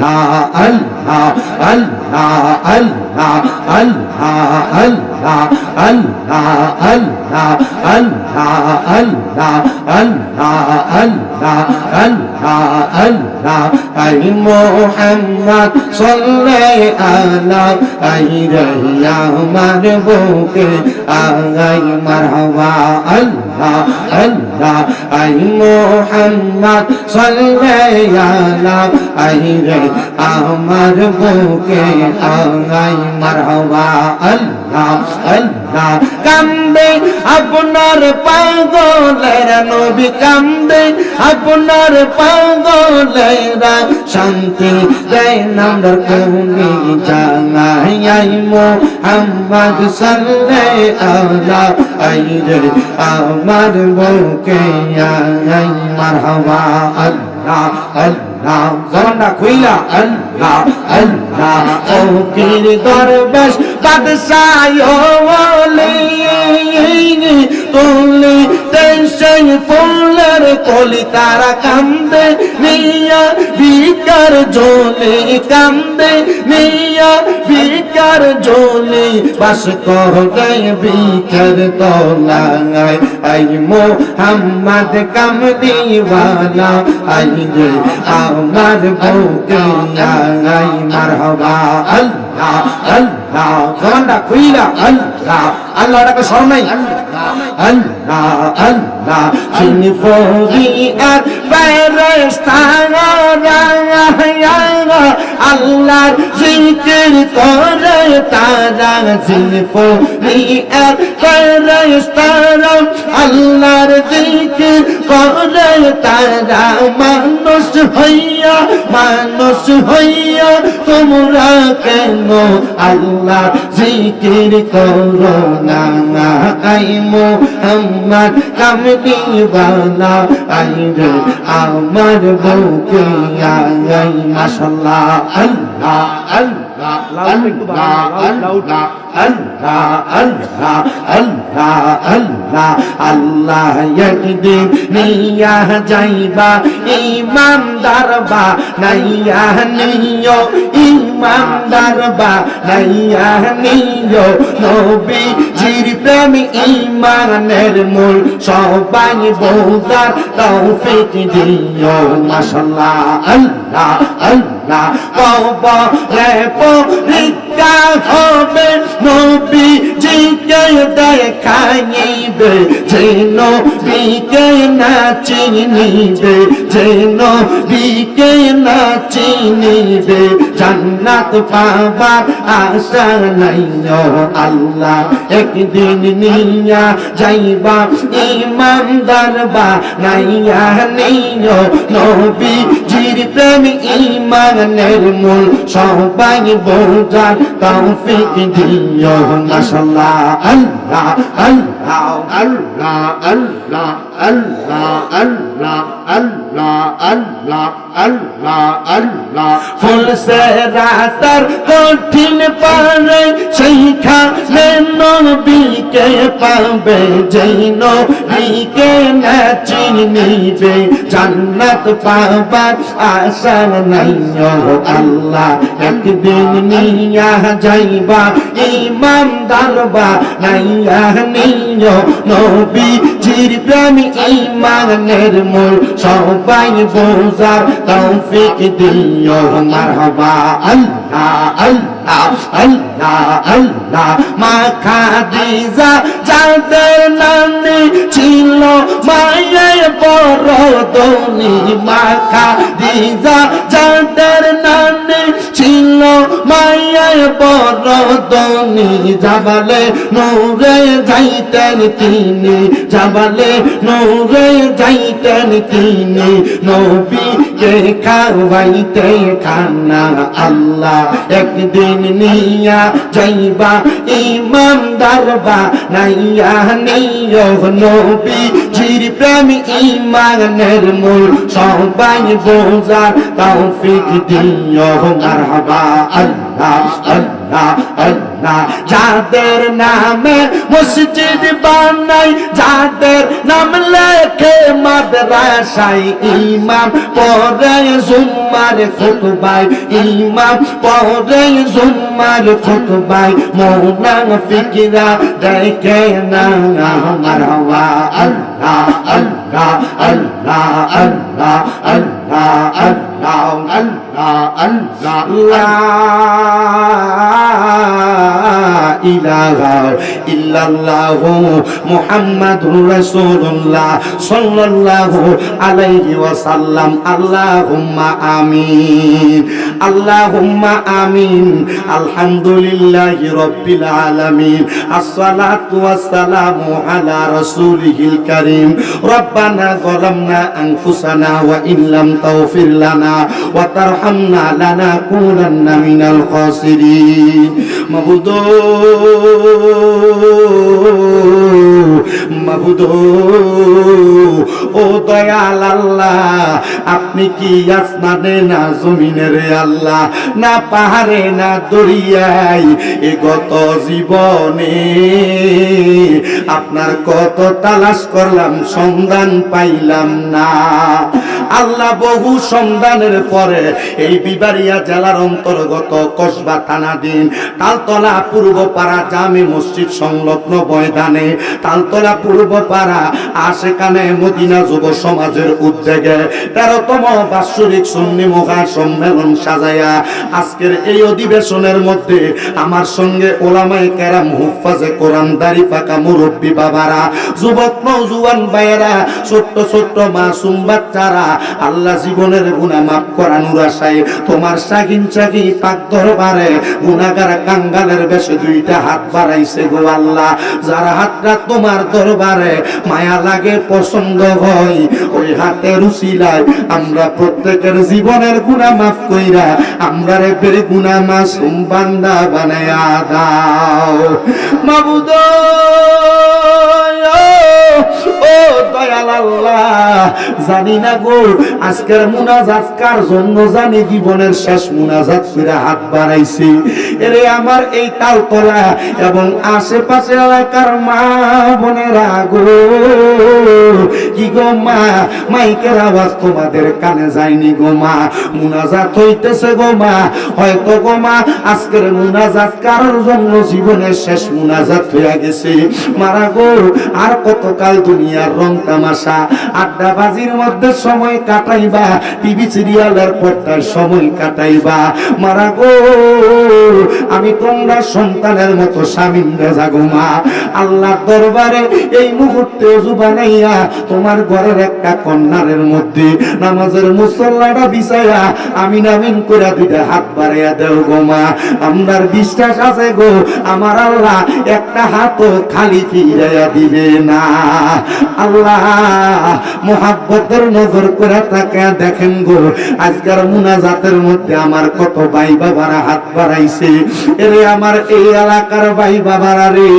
আল্লাহ আল্লাহ আল্লাহ আল্লাহ আল্লাহ আল্লাহ আল্লাহ আল্লাহ আল্লাহ আল্লাহ আল্লাহ আল্লাহ I Mohammad সাল্লাল্লাহু আলা I রহিয়া আমার বুকে আই মারহাবা আল্লাহ আল্লাহ আই মোহাম্মদ সাল্লাল্লাহু আলা আই রহিয়া আমার বুকে আই মারহাবা আল্লাহ আল্লাহ কান্দে আপনার পাগলেরা নবী কান্দে আপনার পাগলেরা শান্তি দেয় নামদার কোনি জানাই মোহাম্মদ সাল্লাল্লাহু আলা আইরে আমার বুকে আই মারহাবা আল্লাহ আল্লাহ জবানটা খুইলা আল্লাহ আল্লাহ ফকির দরবেশ বাদশাহ ওলি তুলি তেসই ফুলের কলি তারা কান্দে নিয়া বিকার ঝোলে কান্দে নিয়া বিকার ঝোলে বাস করে বিকার তোলায় আই মোহাম্মদ কামলিওয়ালা আই রে আমার বুকে আই মারহাবা আল্লাহ আল্লাহ জবানটা খুইলা আল্লাহ আল্লাহ ডাকে শরম নাই আল্লাহ আল্লাহ চিনি ফরিয়াদ ফেরেশতারা আল্লাহর জিকির করে তারা চিনি ফরিয়াদ ফেরেশতারা আল্লাহর জিকির করে তারা মানুষ হইয়া তোমরা কেন আল্লাহ জিকির করো না আই মোহাম্মদ কামলিওয়ালা আই রে আমার বুকে আই মাশাআল্লাহ আল্লাহ আল্লাহ আল্লাহ আল্লাহ আল্লাহ আল্লাহ আল্লাহ আল্লাহ আল্লাহ একদিন নিয়া যাইবা ইমানদার বা নাইয়া নিও ইমানদার বা নাইয়া নিও নবীজির প্রেম ইমানের মূল সবাই বোঝার তৌফিক দিও মাশাআল্লাহ আল্লাহ আল্লাহ কবরে পরীক্ষা হবে নবীজিকে দেখাইবে যে নবীকে না চিনিবে যে নবীকে না চিনিবে জান্নাত পাবার আশা নাই আল্লাহ একদিন নিয়া যাইবা ইমানদার বা নাইয়া নিও নবীজির প্রেম ইমানের মূল সবাই বোঝার তৌফিক দিও মাশাআল্লাহ আল্লাহ আল্লাহ আল্লাহ আল্লাহ আল্লাহ আল্লাহ আল্লাহ আল্লাহ আল্লাহ আল্লাহ ফুল সে রাতার কঠিন পারে সেইখানে নবীকে পাবে যেই নবীকে না চিনিবে জান্নাত পাবার আশা নাই আল্লাহ একদিন নিয়া যাইবা ইমানদার বা নাইয়া নিও নবীজির প্রেম ইমানের মূল সবাই বোঝার তৌফিক দিও মারহাবা আল্লাহ আল্লাহ আল্লাহ আল্লাহ মা খাদিজা যাদের নামে ছিল মায়ের বড় ধনী মা খাদিজা যাদের নামে ছিল মায়ের বড় ধনী জাবালে নূরে যাইতেন তিনি জাবালে নূরে যাইতেন তিনি নবীকে খাওয়াইতে খানা আল্লাহ একদিন নিয়া যাইবা ইমানদার বা নাইয়া নিও নবীজির প্রেম ইমানের মূল সবাই বোঝার তৌফিক দিও মারহাবা আল্লাহ আল্লাহ আল্লাহ আল্লাহ যাদের নামে মসজিদ বানাই যাদের নাম লেখে মাদ্রাসায় ইমাম পড়ে জুম্মার খুতবায় ইমাম পড়ে জুম্মার খুতবায় মুনাফিকরা দেখে না মারওয়া আল্লাহ আল্লাহ আল্লাহ আল্লাহ আল্লাহ আল্লাহ আল্লাহ আল্লাহ ইলাহা ইল্লাল্লাহু মুহাম্মাদুর রাসূলুল্লাহ সাল্লাল্লাহু আলাইহি ওয়াসাল্লাম আল্লাহুম্মা আমিন আল্লাহুম্মা আমিন আলহামদুলিল্লাহি রাব্বিল আলামিন আসসালাতু ওয়াসসালামু আলা রাসূলিহিল কারীম রব্বানা যালামনা আনফুসানা ওয়া ইল্লাম তাগফির লানা ওয়া তারহামনা লানাকুনান্না মিনাল খাসিরিন মাবুদ মাবুদ ও দয়াল আল্লাহ আপনি কি আসমানে না জমিনে রে আল্লাহ না পাহাড়ে না দরিয়ায় এ গত জীবনে আপনার কত তালাশ করলাম সন্ধান পাইলাম না আল্লাহ বহু সন্ধানের পরে এই বিবাড়িয়া জেলার অন্তর্গত কসবা থানাধীন তালতলা পূর্বপাড়া জামে মসজিদ সংলগ্ন ময়দানে তালতলা পূর্বপাড়া আশেকানে মদিনা যুব সমাজের উদ্যোগে 13তম বাৎসরিক সুন্নি মহা সম্মেলন সাজায়া আজকের এই অধিবেশনের মধ্যে আমার সঙ্গে ওলামায়ে কেরাম হুফাজে কোরআন দাড়ি পাকা মুরব্বী বাবারা যুবক নওজোয়ান ভাইয়েরা ছোট্ট ছোট্ট মাসুম বাচ্চারা আল্লাহ জীবনের গুনাহ মাফ করানোর আশায় তোমার শাগিন শাগি পাক দরবারে গুনাহগার কাঙ্গালের বেশে দুইটা হাত বাড়াইছে গো আল্লাহ যারা হাতটা তোমার দরবারে মায়া লাগে পছন্দ হয় ওই হাতের উসিলায় আমরা প্রত্যেকের জীবনের গুনাহ মাফ কইরা আমরারে বেরে গুনাহ মাসুম বান্দা বানায়া দাও মাবুদ ও দয়াল আল্লাহ জানি না গো আজকের মুনাজাত কার জন্য জানি জীবনের শেষ মুনাজাত করে হাত বাড়াইছি এরে আমার এই তালতলা এবং আশেপাশে এলাকার মা বোনেরা গো কি গো মা মাইকের আওয়াজ তোমাদের কানে যায়নি গো মা মুনাজাত হইতেছে গো মা হয়তো গো মা আজকের মুনাজাত কারোর জন্য জীবনের শেষ মুনাজাত হয়ে গেছে মারা গো আর কতকাল দুনিয়ার রং তামাশা আড্ডাবাজির মধ্যে সময় কাটাইবা টিভি সিরিয়ালের পর্দায় সময় কাটাইবা মারা গো আমি তোমরা সন্তানের মতো স্বামী রেজাগো মা আল্লাহর দরবারে এই মুহূর্তে ওযু বানাইয়া তোমার ঘরের একটা কর্নারের মধ্যে নামাজের মুসল্লাটা বিছাইয়া আমিন আমিন করে দুইটা হাত বাড়াইয়া দেও গো মা আমার বিশ্বাস আছে গো আমার আল্লাহ একটা হাতও খালি ফিরাইয়া দিবে না আল্লাহ মুহাব্বতের নজর করে তাকে দেখেন গো আজকের মুনাজাতের মধ্যে আমার কত ভাই বাবারা হাত বাড়াইছে এরে আমার এই এলাকার ভাই বাবারা রে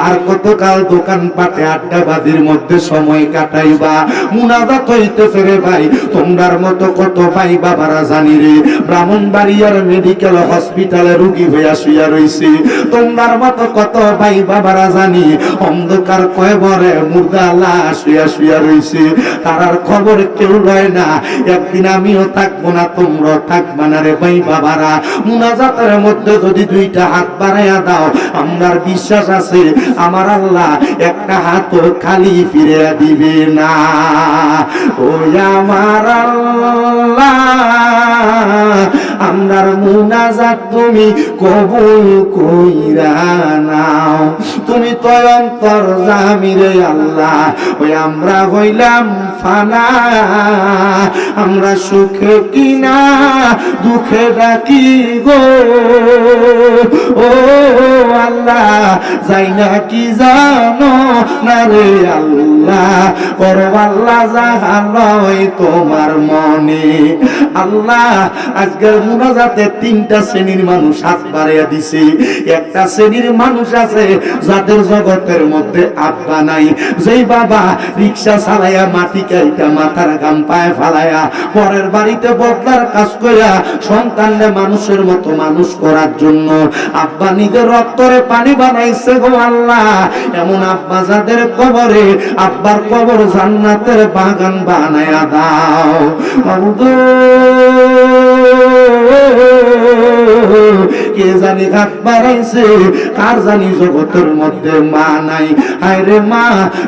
আর কতকাল দোকান পাটে আড্ডাবাজির মধ্যে সময় কাটাইবা মুনাজাত হইতেছে রে ভাই তোমরার মতো কত ভাই বাবারা জানি রে ব্রাহ্মণবাড়িয়ার মেডিকেল হসপিটালে রোগী হইয়া শুইয়া রইছে তোমরার মতো কত ভাই বাবারা জানি অন্ধকার কয়বরে মুর্দা লাশ শুইয়া শুইয়া রইছে তারার খবর কেউ লয় না একদিন আমিও থাকবো না তোমরাও থাকবা না রে ভাই বাবারা মুনাজাতের মধ্যে যদি দুইটা হাত বাড়াইয়া দাও আমার বিশ্বাস আছে আমার আল্লাহ একটা হাতও খালি ফিরে দিবে না ওই আমার আল্লাহ আমরার মুনাজাত তুমি কবুল কইরা নাও তুমি তো অন্তর্যামী রে আল্লাহ ওই আমরা হইলাম ফানা আমরা সুখে কিনা দুঃখে ডাকি গো ও আল্লাহ যাই না কি জানো না রে আল্লাহ করো আল্লাহ যাহা লয় তোমার মনে আল্লাহ আজকের মুনাজাতে তিনটা শ্রেণীর মানুষ হাত বাড়াইয়া দিছে। একটা শ্রেণীর মানুষ আছে যাদের জগতের মধ্যে আব্বা নাই, যেই বাবা রিক্সা চালাইয়া মাটি কাইটা মাথার গাম পায়ে ফালাইয়া পরের বাড়িতে বদলার কাজ কইরা সন্তানরে মানুষের মতো মানুষ করার জন্য আব্বা নিজের রক্তরে পানি বানাইছে গো আল্লাহ। এমন আব্বা যাদের কবরে, আব্বার কবর জান্নাতের বাগান বানায়া দাও। কে জানি হাত বাড়াইছে, কার জানি জগতের মধ্যে মা নাই। আরে মা,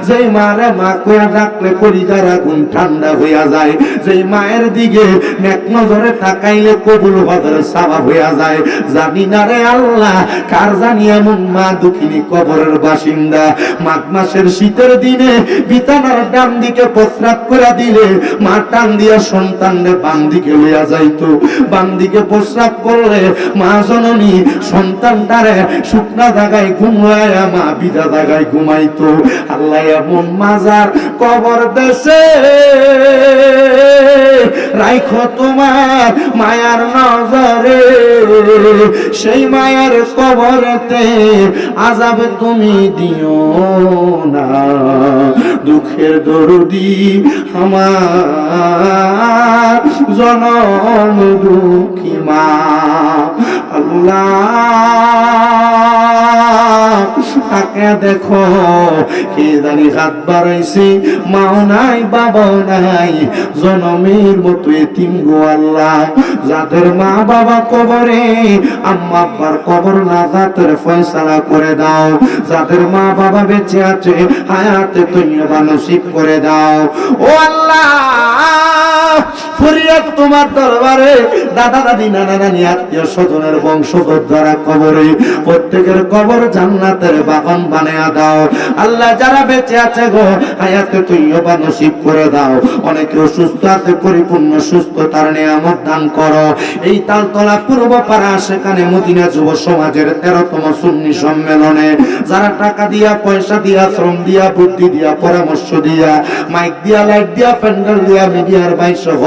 যেই মারে মা কইয়া ডাকলে কলিজার আগুন ঠান্ডা হইয়া যায়, যেই মায়ের দিকে নেক নজরে তাকাইলে কবুল হবার সওয়াব হইয়া যায়। জানি না রে আল্লাহ, কার জানি এমন মা দুঃখিনী কবরের বাসিন্দা। মাঘ মাসের শীতের দিনে বিছানার ডান দিকে প্রস্রাব করে দিলে মা টান দিয়া সন্তানরে বাম দিকে লইয়া যাইতো। বাম দিকে প্রস্রাব করলে মা জননী সন্তানটারে শুকনা জায়গায় ঘুমাইয়া মা বিধা জায়গায় ঘুমাইতো। আল্লাহ এমন মাজার কবর দেশে রাইখো তোমার মায়ার নজরে, সেই মায়ার কবরেতে আযাব তুমি দিও না। দুঃখের দরদি আমার জনম দুঃখী মা। আল্লাহ তাকে দেখো, কে জানি হাত বাড়াইছি, মাও নাই বাবাও নাই, জনমের মতো এতিম গো আল্লাহ। যাদের মা বাবা কবরে, আম্মা আব্বার কবর নাজাতের ফয়সালা করে দাও। যাদের মা বাবা বেঁচে আছে, হায়াতে তৈয়বা নসিব করে দাও। ও আল্লাহ, ফরিয়াদ তোমার দরবারে। দাদা দাদি নানা নানি আত্মীয় স্বজনের বংশধর যারা কবরে, প্রত্যেকের কবর জান্নাতের বাগান বানায়া দাও। আল্লাহ যারা বেঁচে আছে গো, হায়াতে তৈয়বা নসিব করে দাও। অনেকে অসুস্থ আছে, পরিপূর্ণ সুস্থতার নিয়ামত দান করো। এই তালতলা পূর্বপাড়া, সেখানে মদিনা যুব সমাজের 13তম সুন্নি সম্মেলনে যারা টাকা দিয়া, পয়সা দিয়া, শ্রম দিয়া, বুদ্ধি দিয়া, পরামর্শ দিয়া, মাইক দিয়া, লাইট দিয়া, প্যান্ডেল দিয়া, মিডিয়ার ভাই সহ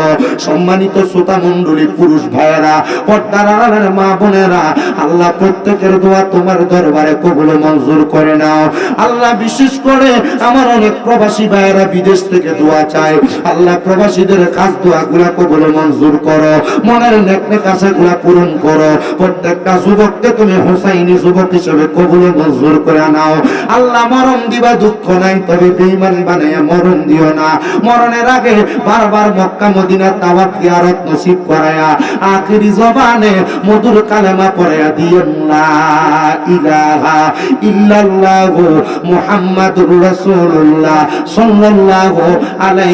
সম্মানিত শ্রোতা মণ্ডলী, পুরুষ ভাইয়েরা, পর্দার আড়ালের মা বোনেরা, আল্লাহ প্রত্যেকের দোয়া তোমার দরবারে কবুল মঞ্জুর করে নাও। আল্লাহ বিশেষ করে আমার অনেক প্রবাসী ভাইয়েরা বিদেশ থেকে দোয়া চায়। আল্লাহ প্রবাসীদের কাজ দোয়াগুলা কবুল মঞ্জুর করো, মনের নেক নেকাশাগুলা পূরণ করো। প্রত্যেকটা যুবককে তুমি হোসাইনি যুবক হিসেবে কবুল মঞ্জুর করে নাও। আল্লাহ মরণ দিবা দুঃখ নাই, তবে বেঈমান বানাইয়া মরণ দিও না। মরণের আগে বারবার মক্কা মদিনা তাওয়াফ জিয়ারত নসিব করায়া আখিরি জবানে মধুর কালেমা পড়ায়া দিয়েন, লা ইলাহা ইল্লাল্লাহু মুহাম্মাদুর রাসূলুল্লাহ সাল্লাল্লাহু আলাইহি